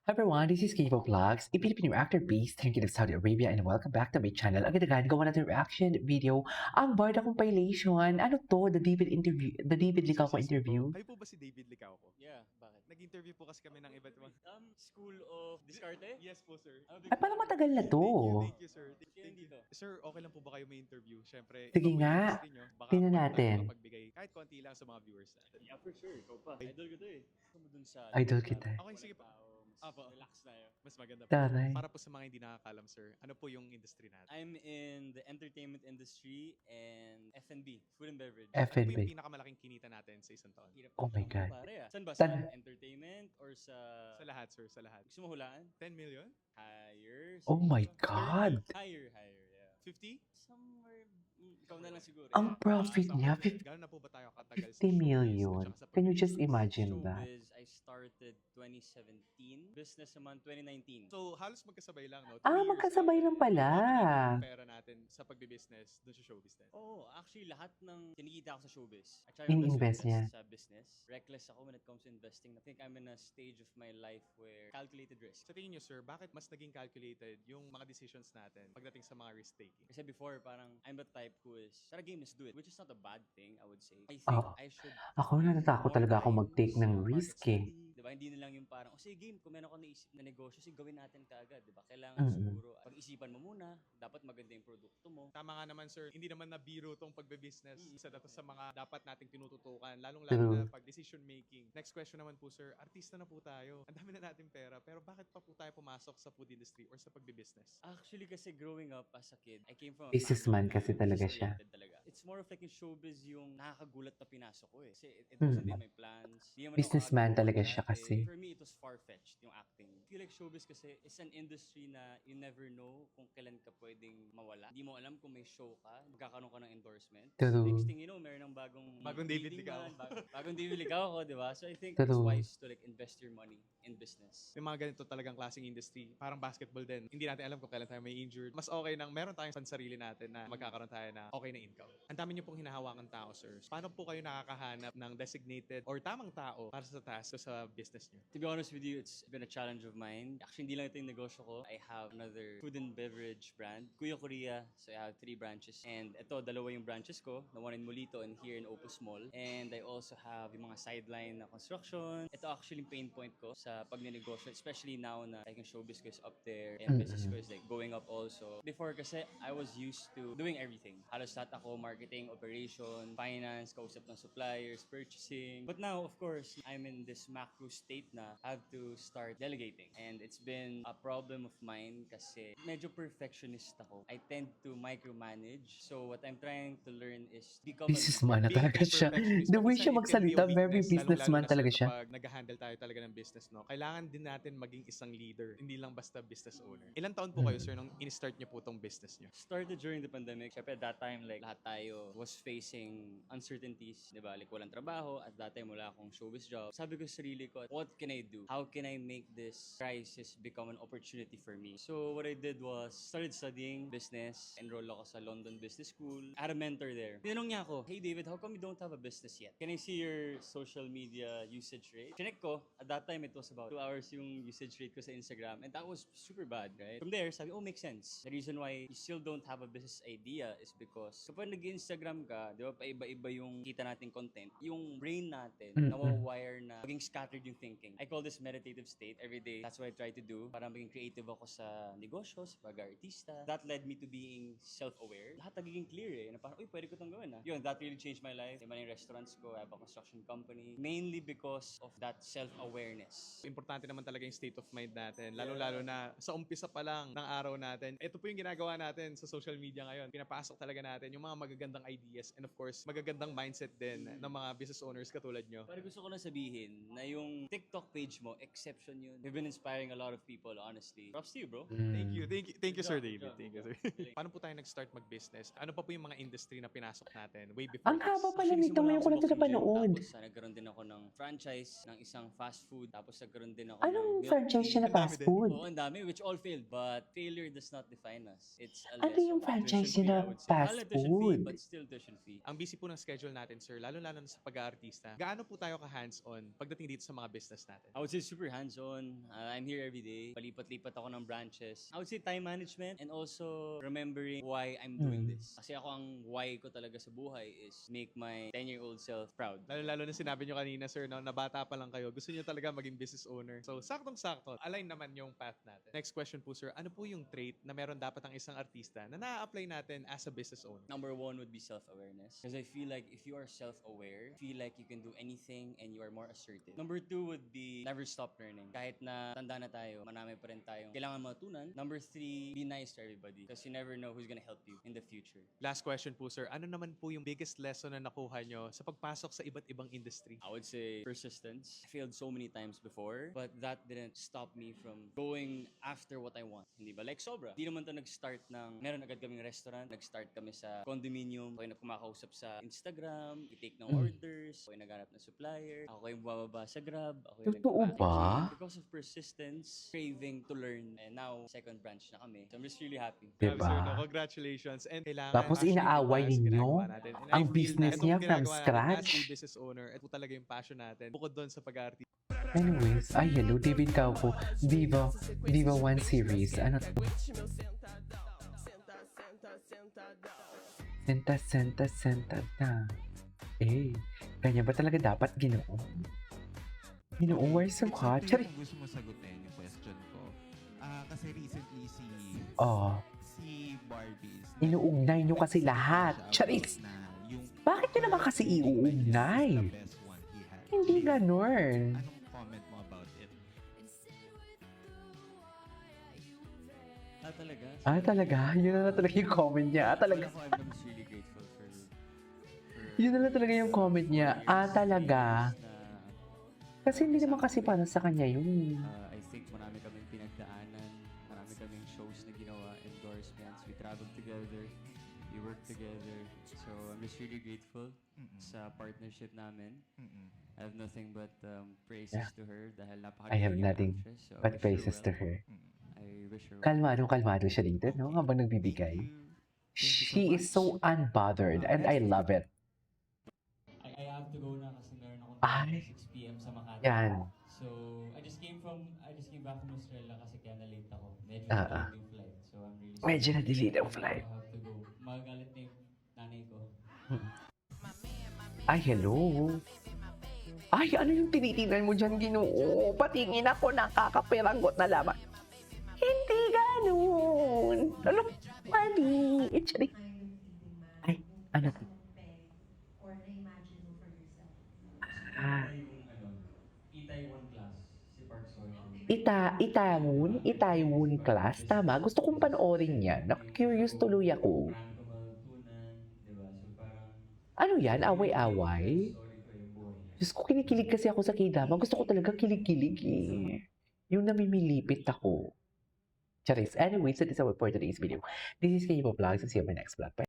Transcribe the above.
Hi everyone, this is Kivo Vlogs, a Filipino actor based here in Saudi Arabia, and welcome back to my channel. Agad-agad gawa natin reaction video ang Barda Compilation. Ano to? The David Sir, Licauco sir, sir po. interview? Kayo po ba si David Licauco? Yeah, bakit? Nag-interview po kasi kami ng iba't ibang... School of Discarte? Yes po, sir. Ano, big Ay, parang matagal na to. Thank you, sir. Ba't kayo Thank you. nandito? Sir, okay lang po ba kayo may interview? Siyempre, Sige iba po nga. yung industry nyo. Baka Tingnan pwede natin. tayo makapagbigay kahit konti lang sa mga viewers natin. Yeah, for sure. Ikaw pa. Idol ko to eh. Gusto mo dun sa... Idol kita. Okay, sige po. Apo. Relax tayo. Mas maganda po. Taray. Para po sa mga hindi nakakalam, sir, ano po yung industry natin? I'm in the entertainment industry and F&B, food and beverage. Ano po yung F&B. pinakamalaking kinita natin sa isang taon? Hirap Oh my tanong mo, God. Pare, ah. Saan ba? Tan- Sa entertainment or sa... Sa lahat, sir. Sa lahat. Gusto mo hulaan? 10 million? Higher. Oh my siguro. God! Higher, yeah. 50? Somewhere... ikaw na lang siguro. Ang profit niya, Gano'n na po ba tayo katagal 50 sa showbiz million. at saka sa Can you just pag-business? imagine that? Showbiz, I started 2017. Business naman 2019. So, halos magkasabay lang, no? 2 Ah, years magkasabay lang pala. Yung pera natin sa pagbibusiness dun sa showbiz din. Oh, actually lahat ng kinikita ko sa showbiz. I try my best to In-invest niya. sa business. Reckless ako when it comes to investing. I think I'm in a stage of my life where calculated risk. Sa tingin nyo, sir, bakit mas naging calculated yung mga decisions natin pagdating sa mga risk-taking? Kasi before, parang I'm the type who is, tara game, let's do it. Which is not a bad thing, I would say. I think Oh, I should ako natatakot more talaga ako time mag-take ng sa market risk eh. study. Diba? Hindi na lang yung parang, oh sige game, kung meron ako naisip na negosyo, sige gawin natin kaagad. Diba? Kailangan siguro, pag-isipan mo muna, dapat maganda yung produkto mo. Tama nga naman, sir. Hindi naman na biro tong pagbe-business. Isa na to sa mga dapat nating tinututukan, lalong-lalo True. na pag decision making. Next question naman po, sir. Artista na po tayo. Ang dami na nating pera. Pero bakit pa po tayo pumasok sa food industry or sa pagbe-business? Actually, kasi growing up as a kid, I came from a Businessman family kasi na talaga siya. business-oriented talaga. It's more of like in showbiz yung nakakagulat na pinasok ko eh. Kasi it wasn't in my plans. Di naman ako Businessman agad talaga dati. siya kasi. For me, it was far-fetched yung acting. I feel like showbiz kasi is an industry na you never know kung kailan ka pwedeng mawala. Hindi mo alam kung may show ka, magkakaroon ka ng endorsement. True. Next thing you know, meron ng bagong David leading Licao. man, bagong David Licao ako, di ba? So I think it's True. wise to like invest your money in business. May mga ganito talagang klaseng industry. Parang basketball din. Hindi natin alam kung kailan tayo may injured. Mas okay nang meron tayong pansarili natin na magkakaroon tayo na okay na income. Ang dami niyo pong hinahawakan tao, sir. Paano po kayo nakakahanap ng designated or tamang tao para sa task o sa business niyo? To be honest with you, it's been a challenge of mine. Actually, hindi lang ito yung negosyo ko. I have another food and beverage brand, Kuya Korea. So I have 3 branches. And ito, dalawa yung branches ko. The one in Molito and here in Opus Mall. And I also have yung mga sideline na construction. Ito actually yung pain point ko sa pagnenegosyo. Especially now na like yung showbiz ko is up there. And business ko is like going up also. Before kasi, I was used to doing everything. Halos lahat ako, marketing, operation, finance, kausap ng suppliers, purchasing. But now, of course, I'm in this macro state na I have to start delegating. And it's been a problem of mine kasi medyo perfectionist ako. I tend to micromanage. So what I'm trying to learn is become Businessman na Being talaga siya. perfectionist, The way minsan siya it can be a magsalita, very weakness, businessman lalong-lalo na, talaga sir, siya. Kapag nag-handle tayo talaga ng business, no? Kailangan din natin maging isang leader, hindi lang basta business owner. Ilang taon po kayo, sir, nung in-start niyo po tong business niyo? started during the pandemic. Siyempre, at that time, like, lahat tayo was facing uncertainties, di ba? Like, walang trabaho. At that time, wala akong showbiz job. Sabi ko sa sarili ko, what can I do? How can I make this crisis become an opportunity for me? So, what I did was, started studying business. Enroll ako sa London Business School. I had a mentor there. Tinanong niya ako, hey David, how come you don't have a business yet? Can I see your social media usage rate? Chinek ko, at that time, it was about 2 hours yung usage rate ko sa Instagram. And that was super bad, right? From there, sabi, oh, makes sense. The reason why you still don't have a business idea is because kapag nag-Instagram ka, di ba, paiba-iba yung kita nating content, yung brain natin, nawawire na maging scattered yung thinking. I call this meditative state every day. That's what I try to do para maging creative ako sa negosyo, sa pag-artista. That led me to being self-aware. Lahat nagiging clear eh. Na parang, uy, pwede ko itong gawin ah. Yun, that really changed my life. Yung mga restaurants ko, I have a construction company. Mainly because of that self-awareness. Importante naman talaga yung state of mind natin, lalo-lalo na sa umpisa pa lang ng araw natin. Ito po yung ginagawa natin sa social media ngayon. Pinapasok talaga natin yung mga magagandang ideas and of course, magagandang mindset din ng mga business owners katulad nyo. Pero gusto ko lang sabihin na yung TikTok page mo, exception yun. You've been inspiring a lot of people, honestly. Props to you, bro. Thank you, Sir Good David. job. Thank you, sir. Paano po tayo nag-start mag-business? Ano pa po yung mga industry na pinasok natin way before Ang haba this? pala Actually, nito, ngayon ko lang ito simulan ako sa boxing gym, napanood. Tapos nagkaroon din ako ng franchise ng isang fast food. Tapos nagkaroon din ako Anong ng milk franchise niya na Ang dami fast din. food? Oo, ang dami, which all failed. But failure does not define us. It's a Ano lesson. yung franchise Tuition niya fee, na I would say. fast Mahal na tuition food? good. but still tuition fee. Ang busy po ng schedule natin, sir, lalo-lalo na sa pag-aartista. Gaano po tayo ka-hands-on pagdating dito sa mga business natin? I would say super hands-on. I'm here every day. Palipat-lipat ako ng branches. I would say time management and also remembering why I'm doing this. Kasi ako ang why ko talaga sa buhay is make my 10-year-old self proud. Lalo-lalo na sinabi nyo kanina, sir, no, na bata pa lang kayo, gusto nyo talaga maging business owner. So, saktong-sakto, align naman yung path natin. Next question po, sir, ano po yung trait na meron dapat ang isang artista na na-apply natin as a business owner? Number one would be self-awareness. Because I feel like if you are self-aware, feel like you can do anything and you are more assertive. Number two would be never stop learning. Kahit na tanda na tayo, marami pa rin tayong kailangan matutunan. Number three, be nice to everybody. Because you never know who's gonna help you in the future. Last question po, sir, ano naman po yung biggest lesson na nakuha nyo sa pagpasok sa iba't ibang industry? I would say persistence. I failed so many times before, but that didn't stop me from going after what I want. Hindi ba? Like sobra. Hindi naman to nag-start ng, meron agad kaming restaurant, nag-start kami sa condominium, ako yung kumakausap sa Instagram, i-take ng orders, ako yung naghanap ng supplier, ako yung bumababa sa Grab, ako yung Totoo ba? nag-packaging. Because of persistence, craving to learn, and now second branch na kami. So I'm just really happy. Diba? Sir, no, congratulations. And kailangan Tapos actually inaaway ipas ninyo ginagawa natin. And I ang feel business na niya itong from ginagawa natin scratch. As a business owner, ito talaga yung passion natin. Bukod doon sa pag-aartista. Anyways, ay hello, David Cauco, Viva One Series. Ano to? Senta na. Eh, kanya ba talaga dapat Ginoo? Ginoo, why so hot? Ito Chari. yung gusto mo sagutin yung question ko. Kasi recently Oh, si Barbie is inuugnay nyo kasi lahat. Charis! na yung Bakit nyo naman kasi iuugnay? the best one he had. Hindi ganun. Anong comment mo about it? Talaga? Talaga? Yun na lang talaga yung comment niya. Talaga. Ako, I'm just really grateful for Yun na lang talaga yung comment niya. Talaga. na Kasi hindi naman kasi para sa kanya yun. I think marami kaming pinagdaanan, marami kaming shows na ginawa, endorsements, we traveled together, we worked together. So I'm just really grateful sa partnership namin. I have nothing but praises Yeah. to her dahil napaka I have nothing but praises to her. I wish her well. Kalmado siya dito, no? Habang nagbibigay. She is so unbothered and I love it. I have to go na kasi meron akong Ay. 6 p.m. sa Makati. Yan. So, I just came back from Australia kasi kaya na-late ako. Medyo Ah, na-delay yung flight. So, I'm really Medyo sorry. na-delay ang flight. I have to go. Magagalit na yung nanay ko. Ay, hello. Ay, ano yung tinitingnan mo dyan, Ginoo? Patingin ako, nakakapiranggot na lamang. Hindi ganun. Alam, mali. Itchari. Ay, ano? Itaewon class, si Park Seo-yoon. Itaewon class. Tama. Gusto kong panoorin yan. Curious tuloy ako. Marami ko matutunan, di ba? So, parang Ano yan? Away-away? story ko yung buhay niya. Diyos ko, kinikilig kasi ako sa K-drama. Gusto ko talaga kilig-kilig eh. Yung namimilipit ako. Charis. Anyways, that is our for today's video. This is Kayo Vlogs. See you in my next vlog. Bye.